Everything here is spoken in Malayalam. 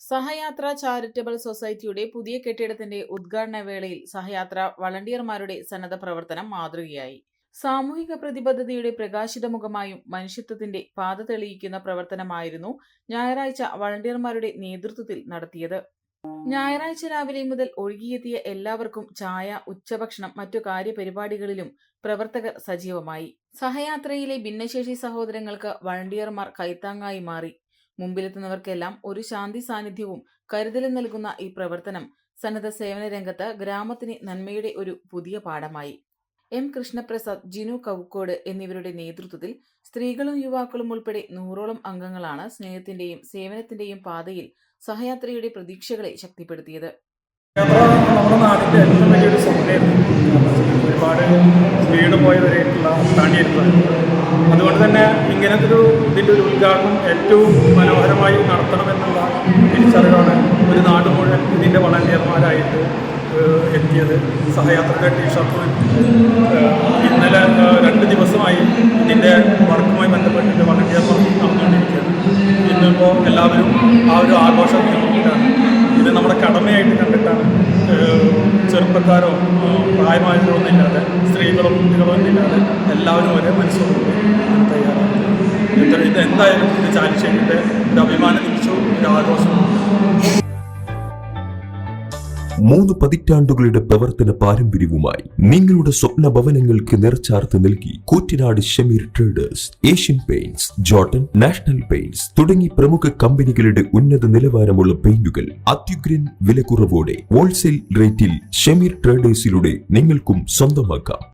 സഹയാത്ര ചാരിറ്റബിൾ സൊസൈറ്റിയുടെ പുതിയ കെട്ടിടത്തിന്റെ ഉദ്ഘാടന വേളയിൽ സഹയാത്ര വളണ്ടിയർമാരുടെ സന്നദ്ധ പ്രവർത്തനം മാതൃകയായി. സാമൂഹിക പ്രതിബദ്ധതയുടെ പ്രകാശിത മുഖമായും മനുഷ്യത്വത്തിന്റെ പാത തെളിയിക്കുന്ന പ്രവർത്തനമായിരുന്നു ഞായറാഴ്ച വളണ്ടിയർമാരുടെ നേതൃത്വത്തിൽ നടത്തിയത്. ഞായറാഴ്ച രാവിലെ മുതൽ ഒഴുകിയെത്തിയ എല്ലാവർക്കും ചായ, ഉച്ചഭക്ഷണം, മറ്റു കാര്യപരിപാടികളിലും പ്രവർത്തകർ സജീവമായി. സഹയാത്രയിലെ ഭിന്നശേഷി സഹോദരങ്ങൾക്ക് വളണ്ടിയർമാർ കൈത്താങ്ങായി മാറി. മുമ്പിലെത്തുന്നവർക്കെല്ലാം ഒരു ശാന്തി സാന്നിധ്യവും കരുതലും നൽകുന്ന ഈ പ്രവർത്തനം സന്നദ്ധ സേവന രംഗത്ത് ഗ്രാമത്തിന് നന്മയുടെ ഒരു പുതിയ പാഠമായി. എം കൃഷ്ണപ്രസാദ്, ജിനു കവുക്കോട് എന്നിവരുടെ നേതൃത്വത്തിൽ സ്ത്രീകളും യുവാക്കളും ഉൾപ്പെടെ 100ഓളം അംഗങ്ങളാണ് സ്നേഹത്തിന്റെയും സേവനത്തിന്റെയും പാതയിൽ സഹയാത്രയുടെ പ്രതീക്ഷകളെ ശക്തിപ്പെടുത്തിയത്. നമ്മുടെ നാടിൻ്റെ ഏറ്റവും വലിയൊരു സ്വപ്നമായിരുന്നു. ഒരുപാട് വീട് പോയവരായിട്ടുള്ള താണ്ടിയിരുന്നത്. അതുകൊണ്ട് തന്നെ ഇങ്ങനത്തെ ഇതിൻ്റെ ഒരു ഉദ്ഘാടനം ഏറ്റവും മനോഹരമായി നടത്തണമെന്നുള്ള തിരിച്ചറിവാണ് ഒരു നാട് മുഴുവൻ ഇതിൻ്റെ വളണ്ടിയർമാരായിട്ട് എത്തിയത്. സഹയാത്രയുടെ ടീഷർട്ട് ഇന്നലെ 2 ദിവസമായി ഇതിൻ്റെ വർക്കുമായി ബന്ധപ്പെട്ടിട്ട് വളണ്ടിയർമാർ നടന്നുകൊണ്ടിരിക്കുകയാണ്. ഇന്നിപ്പോൾ എല്ലാവരും ആ ഒരു ആഘോഷത്തിന് വേണ്ടിയിട്ടാണ്, ഇത് നമ്മുടെ കടമയായിട്ട് കണ്ടിട്ടാണ് ചെറുപ്പക്കാരോ പ്രായമായവരോ ഒന്നില്ലാതെ, സ്ത്രീകളോ കുട്ടികളോ ഒന്നില്ലാതെ എല്ലാവരും ഒരേ മനസ്സോടുകൂടി തയ്യാറാണ്. ഇത് എന്തായാലും ഇത് ചാലിശ്ശേരിയുടെ ഒരു അഭിമാന നിമിഷവും ഒരു ആഘോഷവും. 3 പതിറ്റാണ്ടുകളുടെ പ്രവർത്തന പാരമ്പര്യവുമായി നിങ്ങളുടെ സ്വപ്ന ഭവനങ്ങൾക്ക് നിറച്ചാർത്ത് നൽകി Koottanad Shameer traders, Asian paints, Jordan, national paints തുടങ്ങി പ്രമുഖ കമ്പനികളുടെ ഉന്നത നിലവാരമുള്ള പെയിന്റുകൾ അത്യുഗ്രൻ വിലക്കുറവോടെ ഹോൾസെയിൽ റേറ്റിൽ ഷമീർ ട്രേഡേഴ്സിലൂടെ നിങ്ങൾക്കും സ്വന്തമാക്കാം.